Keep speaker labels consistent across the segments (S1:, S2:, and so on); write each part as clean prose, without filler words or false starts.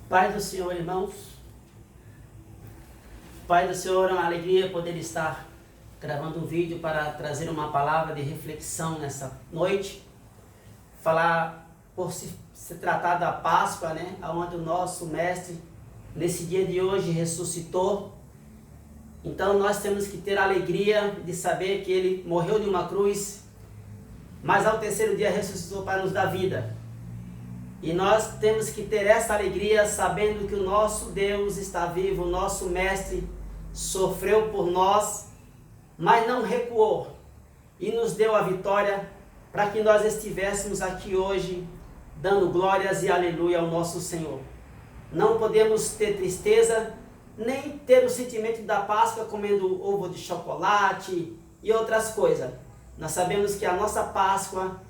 S1: Pai do Senhor, irmãos. Pai do Senhor, é uma alegria poder estar gravando um vídeo para trazer uma palavra de reflexão nessa noite. Falar por se tratar da Páscoa, onde o nosso Mestre, nesse dia de hoje, ressuscitou. Então nós temos que ter a alegria de saber que Ele morreu de uma cruz, mas ao terceiro dia ressuscitou para nos dar vida. E nós temos que ter essa alegria sabendo que o nosso Deus está vivo, o nosso Mestre sofreu por nós, mas não recuou e nos deu a vitória para que nós estivéssemos aqui hoje dando glórias e aleluia ao nosso Senhor. Não podemos ter tristeza, nem ter o sentimento da Páscoa comendo ovo de chocolate e outras coisas. Nós sabemos que a nossa Páscoa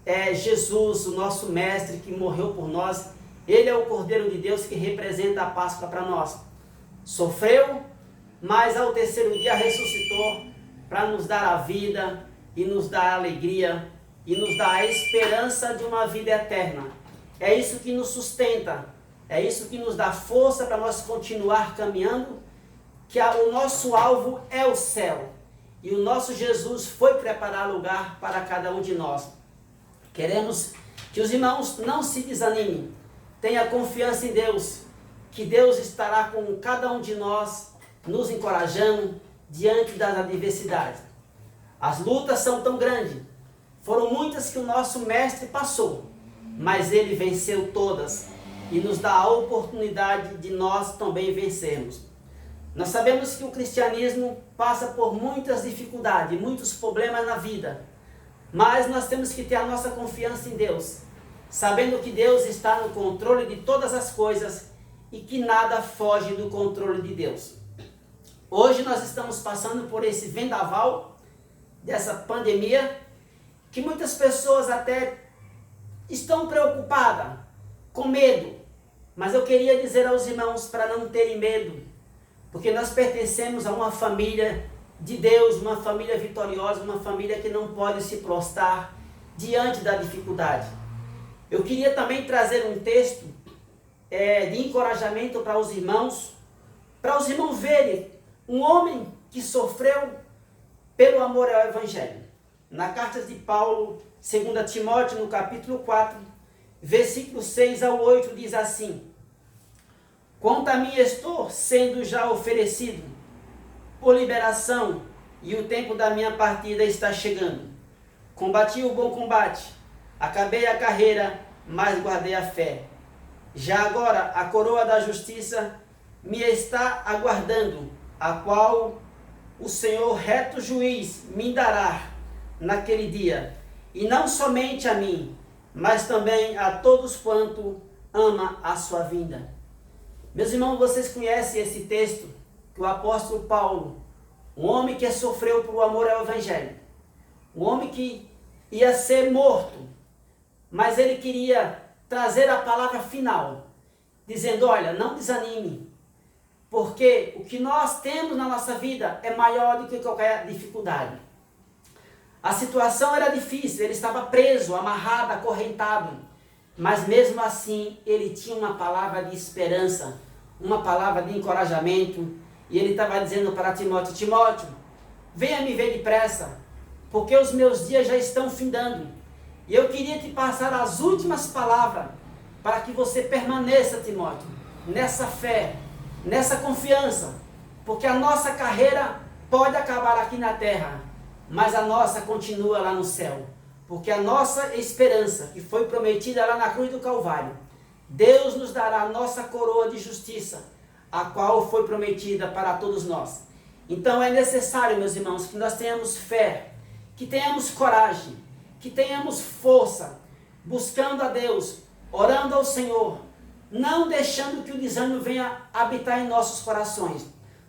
S1: é Jesus, o nosso Mestre, que morreu por nós. Ele é o Cordeiro de Deus que representa a Páscoa para nós. Sofreu, mas ao terceiro dia ressuscitou para nos dar a vida e nos dar a alegria e nos dar a esperança de uma vida eterna. É isso que nos sustenta, é isso que nos dá força para nós continuar caminhando, que o nosso alvo é o céu. E o nosso Jesus foi preparar lugar para cada um de nós. Queremos que os irmãos não se desanimem, tenha confiança em Deus, que Deus estará com cada um de nós, nos encorajando diante das adversidades. As lutas são tão grandes, foram muitas que o nosso Mestre passou, mas Ele venceu todas e nos dá a oportunidade de nós também vencermos. Nós sabemos que o cristianismo passa por muitas dificuldades, muitos problemas na vida, mas nós temos que ter a nossa confiança em Deus, sabendo que Deus está no controle de todas as coisas e que nada foge do controle de Deus. Hoje nós estamos passando por esse vendaval dessa pandemia, que muitas pessoas até estão preocupadas, com medo, mas eu queria dizer aos irmãos para não terem medo, porque nós pertencemos a uma família de Deus, uma família vitoriosa, uma família que não pode se prostrar diante da dificuldade. Eu queria também trazer um texto de encorajamento para os irmãos verem um homem que sofreu pelo amor ao Evangelho. Na carta de Paulo, 2 Timóteo, no capítulo 4, versículo 6 ao 8, diz assim: quanto a mim estou sendo já oferecido por liberação, e o tempo da minha partida está chegando. Combati o bom combate, acabei a carreira, mas guardei a fé. Já agora a coroa da justiça me está aguardando, a qual o Senhor reto juiz me dará naquele dia, e não somente a mim, mas também a todos quanto ama a sua vinda. Meus irmãos, vocês conhecem esse texto que o apóstolo Paulo, um homem que sofreu por amor ao Evangelho, um homem que ia ser morto, mas ele queria trazer a palavra final, dizendo: olha, não desanime, porque o que nós temos na nossa vida é maior do que qualquer dificuldade. A situação era difícil, ele estava preso, amarrado, acorrentado, mas mesmo assim ele tinha uma palavra de esperança, uma palavra de encorajamento, e ele estava dizendo para Timóteo: Timóteo, venha me ver depressa, porque os meus dias já estão findando. E eu queria te passar as últimas palavras, para que você permaneça, Timóteo, nessa fé, nessa confiança, porque a nossa carreira pode acabar aqui na terra, mas a nossa continua lá no céu, porque a nossa esperança, que foi prometida lá na cruz do Calvário, Deus nos dará a nossa coroa de justiça, a qual foi prometida para todos nós. Então é necessário, meus irmãos, que nós tenhamos fé, que tenhamos coragem, que tenhamos força, buscando a Deus, orando ao Senhor, não deixando que o desânimo venha habitar em nossos corações,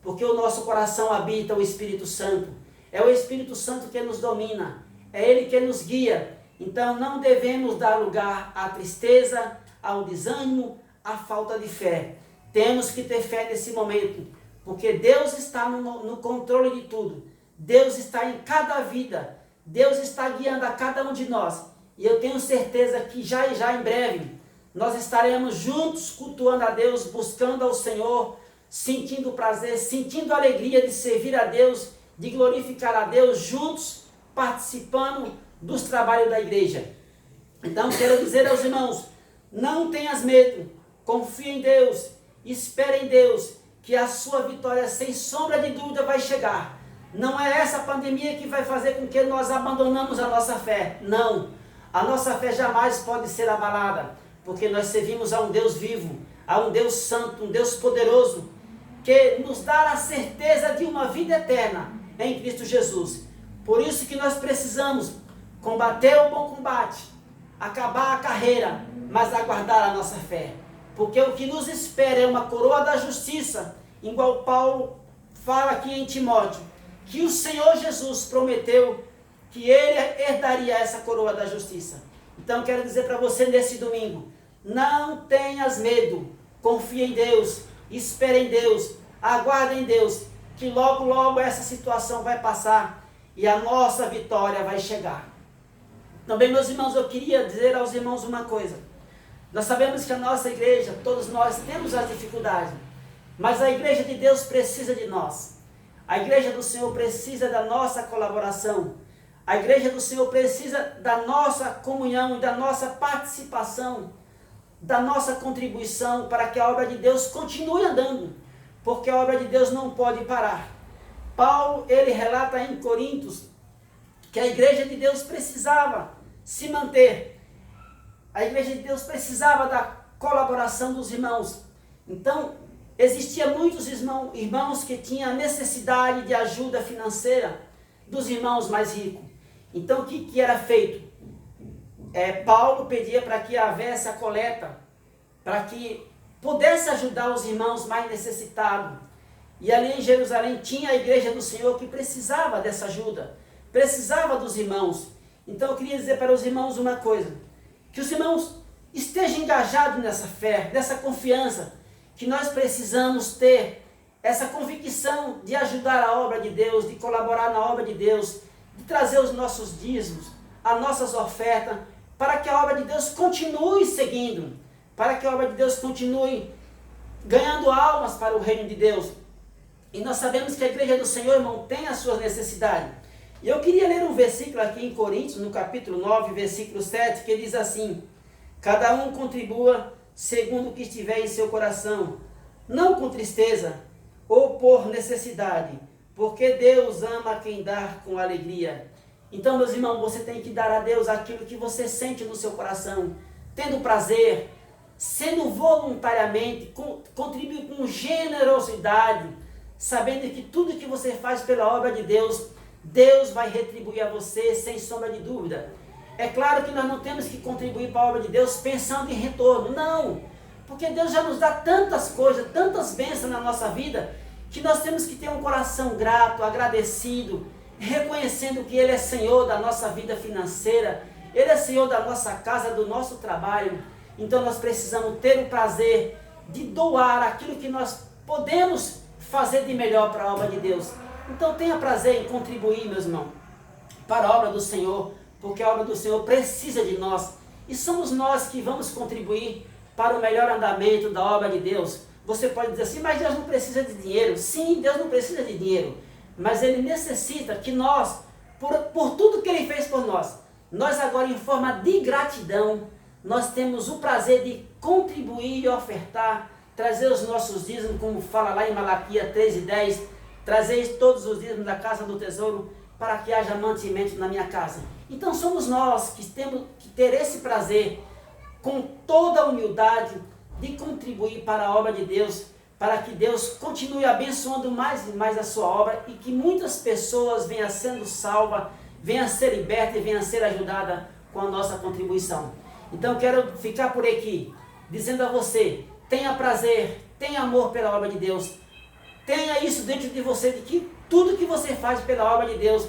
S1: porque o nosso coração habita o Espírito Santo, é o Espírito Santo que nos domina, é Ele que nos guia. Então não devemos dar lugar à tristeza, ao desânimo, à falta de fé. Temos que ter fé nesse momento, porque Deus está no controle de tudo. Deus está em cada vida. Deus está guiando a cada um de nós. E eu tenho certeza que já em breve nós estaremos juntos cultuando a Deus, buscando ao Senhor, sentindo prazer, sentindo a alegria de servir a Deus, de glorificar a Deus, juntos participando dos trabalhos da igreja. Então quero dizer aos irmãos, não tenhas medo, confie em Deus, espere em Deus, que a sua vitória sem sombra de dúvida vai chegar. Não é essa pandemia que vai fazer com que nós abandonamos a nossa fé, não. A nossa fé jamais pode ser abalada, porque nós servimos a um Deus vivo, a um Deus santo, um Deus poderoso, que nos dá a certeza de uma vida eterna em Cristo Jesus. Por isso que nós precisamos combater o bom combate, acabar a carreira, mas aguardar a nossa fé. Porque o que nos espera é uma coroa da justiça, igual Paulo fala aqui em Timóteo, que o Senhor Jesus prometeu que Ele herdaria essa coroa da justiça. Então quero dizer para você nesse domingo, não tenhas medo, confie em Deus, espere em Deus, aguarde em Deus, que logo logo essa situação vai passar e a nossa vitória vai chegar. Também, meus irmãos, eu queria dizer aos irmãos uma coisa. Nós sabemos que a nossa igreja, todos nós temos as dificuldades, mas a igreja de Deus precisa de nós. A igreja do Senhor precisa da nossa colaboração. A igreja do Senhor precisa da nossa comunhão e da nossa participação, da nossa contribuição para que a obra de Deus continue andando, porque a obra de Deus não pode parar. Paulo, ele relata em Coríntios que a igreja de Deus precisava se manter. A igreja de Deus precisava da colaboração dos irmãos. Então, existiam muitos irmãos que tinham necessidade de ajuda financeira dos irmãos mais ricos. Então, o que era feito? Paulo pedia para que houvesse a coleta, para que pudesse ajudar os irmãos mais necessitados. E ali em Jerusalém tinha a igreja do Senhor que precisava dessa ajuda, precisava dos irmãos. Então eu queria dizer para os irmãos uma coisa, que os irmãos estejam engajados nessa fé, nessa confiança, que nós precisamos ter essa convicção de ajudar a obra de Deus, de colaborar na obra de Deus, de trazer os nossos dízimos, as nossas ofertas, para que a obra de Deus continue seguindo, para que a obra de Deus continue ganhando almas para o reino de Deus. E nós sabemos que a igreja do Senhor, irmão, tem as suas necessidades. E eu queria ler um versículo aqui em Coríntios, no capítulo 9, versículo 7, que diz assim: cada um contribua segundo o que estiver em seu coração, não com tristeza ou por necessidade, porque Deus ama quem dá com alegria. Então, meus irmãos, você tem que dar a Deus aquilo que você sente no seu coração, tendo prazer, sendo voluntariamente, contribuir com generosidade, sabendo que tudo que você faz pela obra de Deus, Deus vai retribuir a você sem sombra de dúvida. É claro que nós não temos que contribuir para a obra de Deus pensando em retorno, não, porque Deus já nos dá tantas coisas, tantas bênçãos na nossa vida, que nós temos que ter um coração grato, agradecido, reconhecendo que Ele é Senhor da nossa vida financeira, Ele é Senhor da nossa casa, do nosso trabalho. Então nós precisamos ter o prazer de doar aquilo que nós podemos fazer de melhor para a obra de Deus. Então tenha prazer em contribuir, meus irmãos, para a obra do Senhor, porque a obra do Senhor precisa de nós, e somos nós que vamos contribuir para o melhor andamento da obra de Deus. Você pode dizer assim, mas Deus não precisa de dinheiro. Sim, Deus não precisa de dinheiro, mas Ele necessita que nós, por tudo que Ele fez por nós agora em forma de gratidão, nós temos o prazer de contribuir e ofertar, trazer os nossos dízimos, como fala lá em Malaquias 3:10, trazeis todos os dízimos da casa do tesouro, para que haja mantimento na minha casa. Então somos nós que temos que ter esse prazer, com toda a humildade, de contribuir para a obra de Deus, para que Deus continue abençoando mais e mais a sua obra, e que muitas pessoas venham sendo salvas, venham ser libertas e venham ser ajudadas com a nossa contribuição. Então quero ficar por aqui, dizendo a você, tenha prazer, tenha amor pela obra de Deus, tenha isso dentro de você, de que tudo que você faz pela obra de Deus,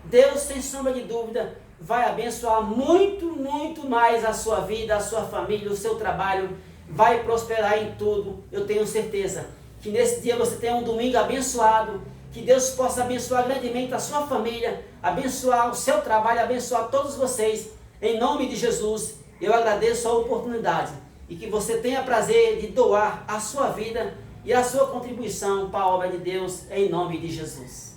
S1: Deus, sem sombra de dúvida, vai abençoar muito, muito mais a sua vida, a sua família, o seu trabalho, vai prosperar em tudo. Eu tenho certeza que nesse dia você tenha um domingo abençoado, que Deus possa abençoar grandemente a sua família, abençoar o seu trabalho, abençoar todos vocês, em nome de Jesus. Eu agradeço a oportunidade e que você tenha prazer de doar a sua vida e a sua contribuição para a obra de Deus, em nome de Jesus.